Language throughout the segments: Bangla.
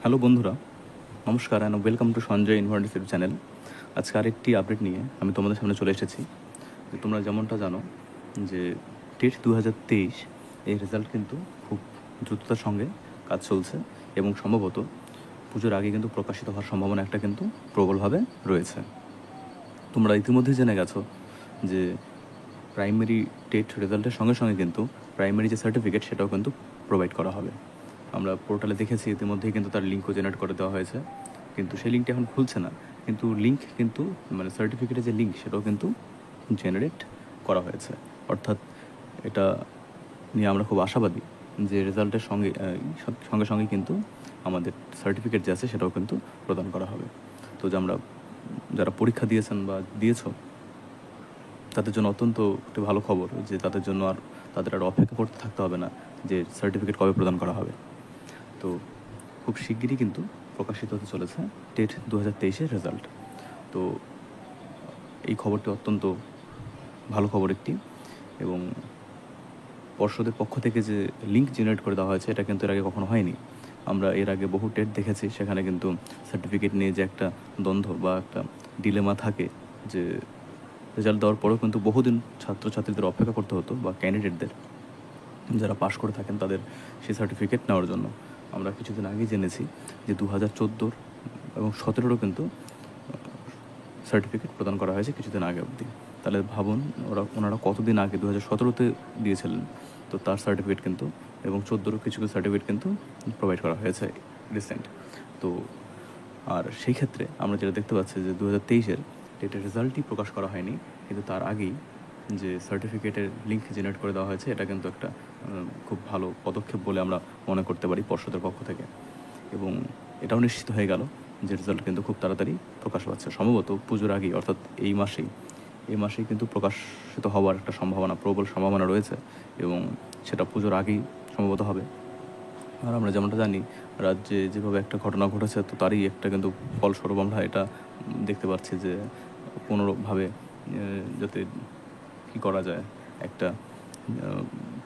হ্যালো বন্ধুরা, নমস্কার and welcome to Sanjay informative channel. আজকে আরেকটি আপডেট নিয়ে আমি তোমাদের সামনে চলে এসেছি। যে তোমরা যেমনটা জানো যে টেট 2023 এই রেজাল্ট কিন্তু খুব দ্রুততার সঙ্গে কাজ চলছে এবং সম্ভবত পুজোর আগে কিন্তু প্রকাশিত হওয়ার সম্ভাবনা একটা কিন্তু প্রবলভাবে রয়েছে। তোমরা ইতিমধ্যেই জেনে গেছো যে প্রাইমারি টেট রেজাল্টের সঙ্গে সঙ্গে কিন্তু প্রাইমারি যে সার্টিফিকেট সেটাও কিন্তু প্রোভাইড করা হবে। আমরা পোর্টালে দেখেছি ইতিমধ্যেই কিন্তু তার লিঙ্কও জেনারেট করে দেওয়া হয়েছে, কিন্তু সেই লিঙ্কটা এখন খুলছে না। কিন্তু লিঙ্ক কিন্তু মানে সার্টিফিকেটের যে লিঙ্ক সেটাও কিন্তু জেনারেট করা হয়েছে। অর্থাৎ এটা নিয়ে আমরা খুব আশাবাদী যে রেজাল্টের সঙ্গে সঙ্গে সঙ্গে কিন্তু আমাদের সার্টিফিকেট যে আছে সেটাও কিন্তু প্রদান করা হবে। তো যে আমরা যারা পরীক্ষা দিয়েছেন বা দিয়েছো তাদের জন্য অত্যন্ত একটি ভালো খবর যে তাদের আর অপেক্ষা করতে থাকতে হবে না যে সার্টিফিকেট কবে প্রদান করা হবে। তো খুব শিগগিরই কিন্তু প্রকাশিত হতে চলেছে টেট 2023-এর রেজাল্ট। তো এই খবরটি অত্যন্ত ভালো খবর একটি, এবং পর্ষদের পক্ষ থেকে যে লিঙ্ক জেনারেট করে দেওয়া হয়েছে এটা কিন্তু এর আগে কখনো হয়নি। আমরা এর আগে বহু টেট দেখেছি, সেখানে কিন্তু সার্টিফিকেট নিয়ে যে একটা দ্বন্দ্ব বা একটা ডিলেমা থাকে, যে রেজাল্ট দেওয়ার পরেও কিন্তু বহুদিন ছাত্রছাত্রীদের অপেক্ষা করতে হতো বা ক্যান্ডিডেটদের যারা পাশ করে থাকেন তাদের সেই সার্টিফিকেট নেওয়ার জন্য। আমরা কিছুদিন আগেই জেনেছি যে 2014 এবং 2017 কিন্তু সার্টিফিকেট প্রদান করা হয়েছে কিছুদিন আগে অবধি। তাহলে ভাবুন ওনারা কতদিন আগে 2017-তে দিয়েছিলেন, তো তার সার্টিফিকেট কিন্তু এবং 2014 কিছু কিছু সার্টিফিকেট কিন্তু প্রোভাইড করা হয়েছে রিসেন্ট। তো আর সেই ক্ষেত্রে আমরা যেটা দেখতে পাচ্ছি যে 2023-এর টেটের রেজাল্টই প্রকাশ করা হয়নি, কিন্তু তার আগেই যে সার্টিফিকেটের লিঙ্ক জেনারেট করে দেওয়া হয়েছে এটা কিন্তু একটা খুব ভালো পদক্ষেপ বলে আমরা মনে করতে পারি পর্ষদের পক্ষ থেকে। এবং এটাও নিশ্চিত হয়ে গেল যে রেজাল্ট কিন্তু খুব তাড়াতাড়ি প্রকাশ পাচ্ছে, সম্ভবত পুজোর আগেই, অর্থাৎ এই মাসেই কিন্তু প্রকাশিত হওয়ার একটা প্রবল সম্ভাবনা রয়েছে, এবং সেটা পুজোর আগেই সম্ভবত হবে। আর আমরা যেমনটা জানি রাজ্যে যেভাবে একটা ঘটনা ঘটেছে, তো তারই একটা কিন্তু ফলস্বরূপ আমরা এটা দেখতে পাচ্ছি যে কোনোভাবে যাতে কী করা যায়, একটা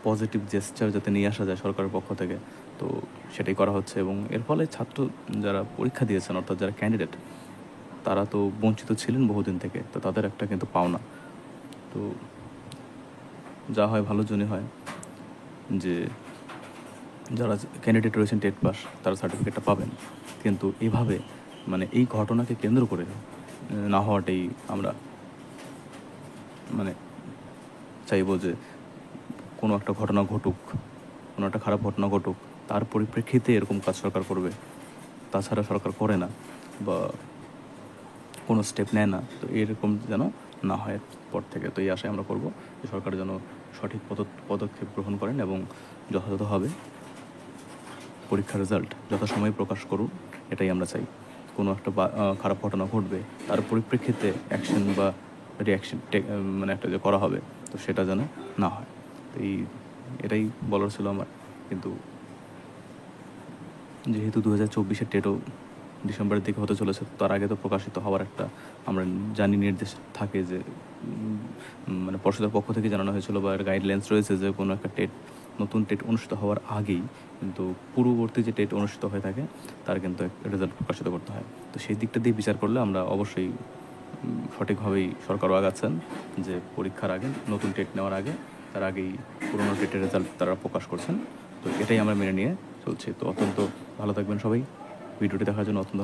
পজিটিভ জেস্চার যাতে নিয়ে আসা যায় সরকারের পক্ষ থেকে, তো সেটাই করা হচ্ছে। এবং এর ফলে ছাত্র যারা পরীক্ষা দিয়েছেন, অর্থাৎ যারা ক্যান্ডিডেট, তারা তো বঞ্চিত ছিলেন বহুদিন থেকে, তো তাদের একটা কিন্তু পাওনা। তো যা হয় ভালোর জন্যই হয়, যে যারা ক্যান্ডিডেট রয়েছেন টেট পাস তারা সার্টিফিকেটটা পাবেন। কিন্তু এইভাবে মানে এই ঘটনাকে কেন্দ্র করে না হওয়াটাই আমরা মানে চাইবো, যে কোনো একটা ঘটনা ঘটুক, কোনো একটা খারাপ ঘটনা ঘটুক, তার পরিপ্রেক্ষিতে এরকম কাজ সরকার করবে, তাছাড়া সরকার করে না বা কোনো স্টেপ নেয় না। তো এরকম যেন না হয় পর থেকে। তো এই আশায় আমরা করব যে সরকার যেন সঠিক পদক্ষেপ গ্রহণ করেন এবং যথাযথভাবে পরীক্ষার রেজাল্ট যথাসময়ে প্রকাশ করুন, এটাই আমরা চাই। কোনো একটা খারাপ ঘটনা ঘটবে, তার পরিপ্রেক্ষিতে অ্যাকশন বা রিয়াকশন মানে একটা যে করা হবে, তো সেটা যেন না হয়। তো এটাই বলার ছিল আমার। কিন্তু যেহেতু 2024-এর টেটও ডিসেম্বরের দিকে হতে চলেছে, তার আগে তো প্রকাশিত হওয়ার একটা আমরা জানি নির্দেশ থাকে, যে মানে পর্ষদের পক্ষ থেকে জানানো হয়েছিল বা গাইডলাইন্স রয়েছে যে কোনো একটা নতুন টেট অনুষ্ঠিত হওয়ার আগেই কিন্তু পূর্ববর্তী যে টেট অনুষ্ঠিত হয়ে থাকে তার কিন্তু রেজাল্ট প্রকাশিত করতে হয়। তো সেই দিকটা দিয়ে বিচার করলে আমরা অবশ্যই সঠিকভাবেই সরকারও আগাচ্ছেন, যে পরীক্ষার আগে নতুন টেট নেওয়ার আগে তার আগেই পুরোনো টেটের রেজাল্ট তারা প্রকাশ করছেন। তো এটাই আমরা মেনে নিয়ে চলছি। তো অত্যন্ত ভালো থাকবেন সবাই। ভিডিওটি দেখার জন্য অত্যন্ত